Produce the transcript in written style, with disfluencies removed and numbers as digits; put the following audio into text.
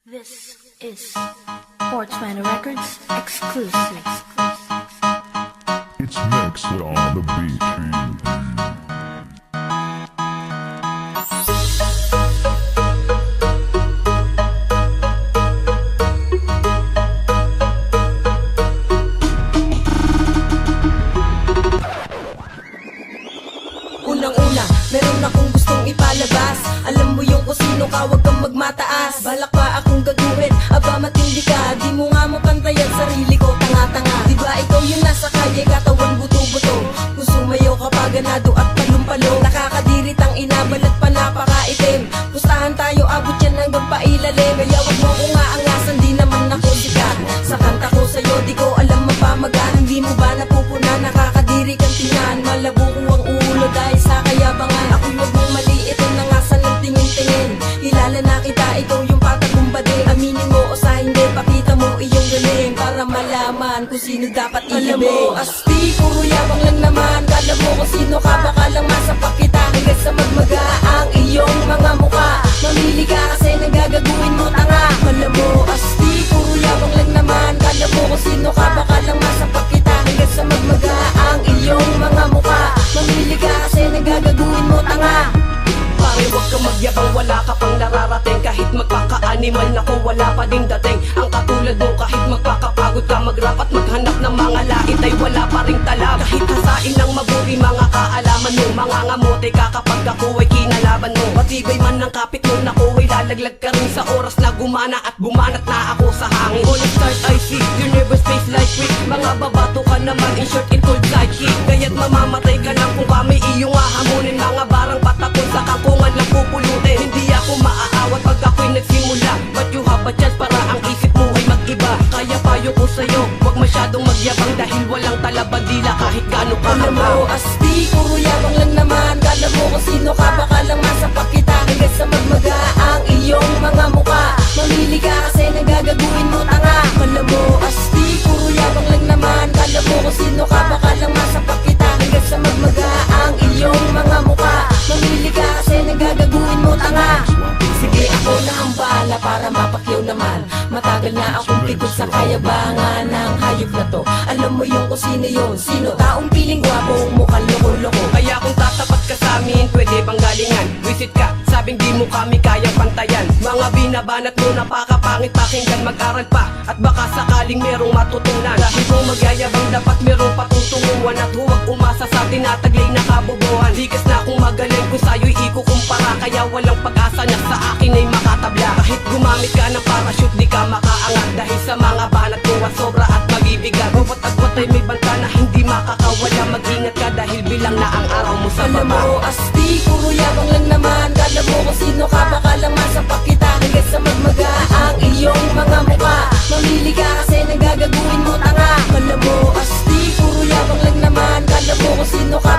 This is 420 Records exclusive. It's mixed on the beat. Unang-una, meron akong gustong ipalabas. Alam mo yung kung sino ka, wag kang magmataas. Balak pa akong gagawin, aba matindi ka. Di mo nga mapantayan sarili ko, tanga-tanga. Diba ikaw yung nasa kalye, katawan buto-buto. Kung sumayaw ka pa ganado at palumpalo. Nakakadirit ang inabalat pa napakaitim. Pustahan tayo, abot yan hanggang pailalim. Kaya wag mo kung aangasan, di naman ako sikat. Sa kanta ko sa'yo, di ko alam mapamagaan. Hindi mo ba napupuna, nakakadiri kang tingnan. Malabo ko ang ulo dahil sa kayabangan. Ako'y wag mong maliit, ang nangasan ng tingin-tingin. Kilala na kita, ikaw yung patagumbading. Aminin mo o sa hindi, pakita mo iyong galing. Para malaman kung sino dapat iibig. Alam mo, asti, puro yabang lang naman. Kala mo kung sino ka, baka lang masapak kita. Hanggang sa magmaga ang iyong mga mukha. Mamili ka kasi nagagaguin mo tanga. Alam mo, asti, puro yabang lang naman. Kala mo kung sino ka, baka lang masapak kita. Hanggang sa magmaga ang iyong mga mukha. Mamili ka kasi nagagaguin mo tanga. Pare, wag ka magyabang, wala ka pang nararating. Kahit magpaka-animal na ko, wala pa ding dating. Ang katulad mo, kahit magpakapagod ka mag-rap at maghanap ng mga lait ay wala pa ring talab. Kahit hasain ng mabuti mga kaalaman mo, mga ngamote ka kapag ako ay kinalaban mo. Matibay man ng kapit mo, naku ay lalaglag ka rin sa oras na gumana at bumanat na ako sa hangin. All start I see, you never space like quick. Mga babato ka naman, in short it called sidekick. Kaya't mamamatay ka lang kung kami iyong hahamunin. Mga barang patapon sa kampungan lang pupulutin. Hindi ako maaawat pag ako'y nagsimula, but you have a chance para ang isip mo ay mag-iba. Kaya payo ko sa'yo, wag masyadong magyabang dahil walang talabadila kahit gaano ka hanggang. Alam mo, asti, puro yabang lang naman. Kala mo kung sino ka, baka lang masapak kita. Hanggang sa magmaga ang iyong mga mukha. Mamili ka kasi nagagaguin mo tanga. Alam mo, asti, puro yabang lang naman. Kala mo kung sino ka, baka lang masapak kita. Hanggang sa magmaga ang iyong mga mukha. Mamili ka kasi nagagaguin mo tanga. Sige, ako na ang bahala para mapakyaw naman. Matagal na akong pikot sa kayabangan ng hayop na to. Alam mo yung kung sino yun, sino? Taong piling gwapo, mukhang loko-loko. Kaya kung tatapat ka sa amin, pwede bang galingan? Visit ka, sabing di mo kami kayang pantayan. Mga binabanat mo, napakapangit pakinggan. Mag-aral pa, at baka sakaling merong matutunan. Dahil kung magyayabang, dapat merong patutunguhan. At huwag umasa sa tinataglay na kabobohan. Likas na akong magaling kung sa'yo'y ikukumpara. Kaya walang pag-asa na sa akin ay makatabla. Kahit gumamit ka ng parachute, di ka makaangat. Dahil sa mga banat mo at sobra at mabibigat. Bawat agwat ay may banta na hindi makakawala. Mag-ingat ka dahil bilang na ang araw mo sa baba. Alam mo, asti, puro yabang lang naman. Kala mo kung sino ka, baka lang masapak kita. Hanggang sa magmaga ang iyong mga mukha. Mamili ka kasi nagagaguin mo tanga. Alam mo, asti, puro yabang lang naman. Kala mo kung sino ka,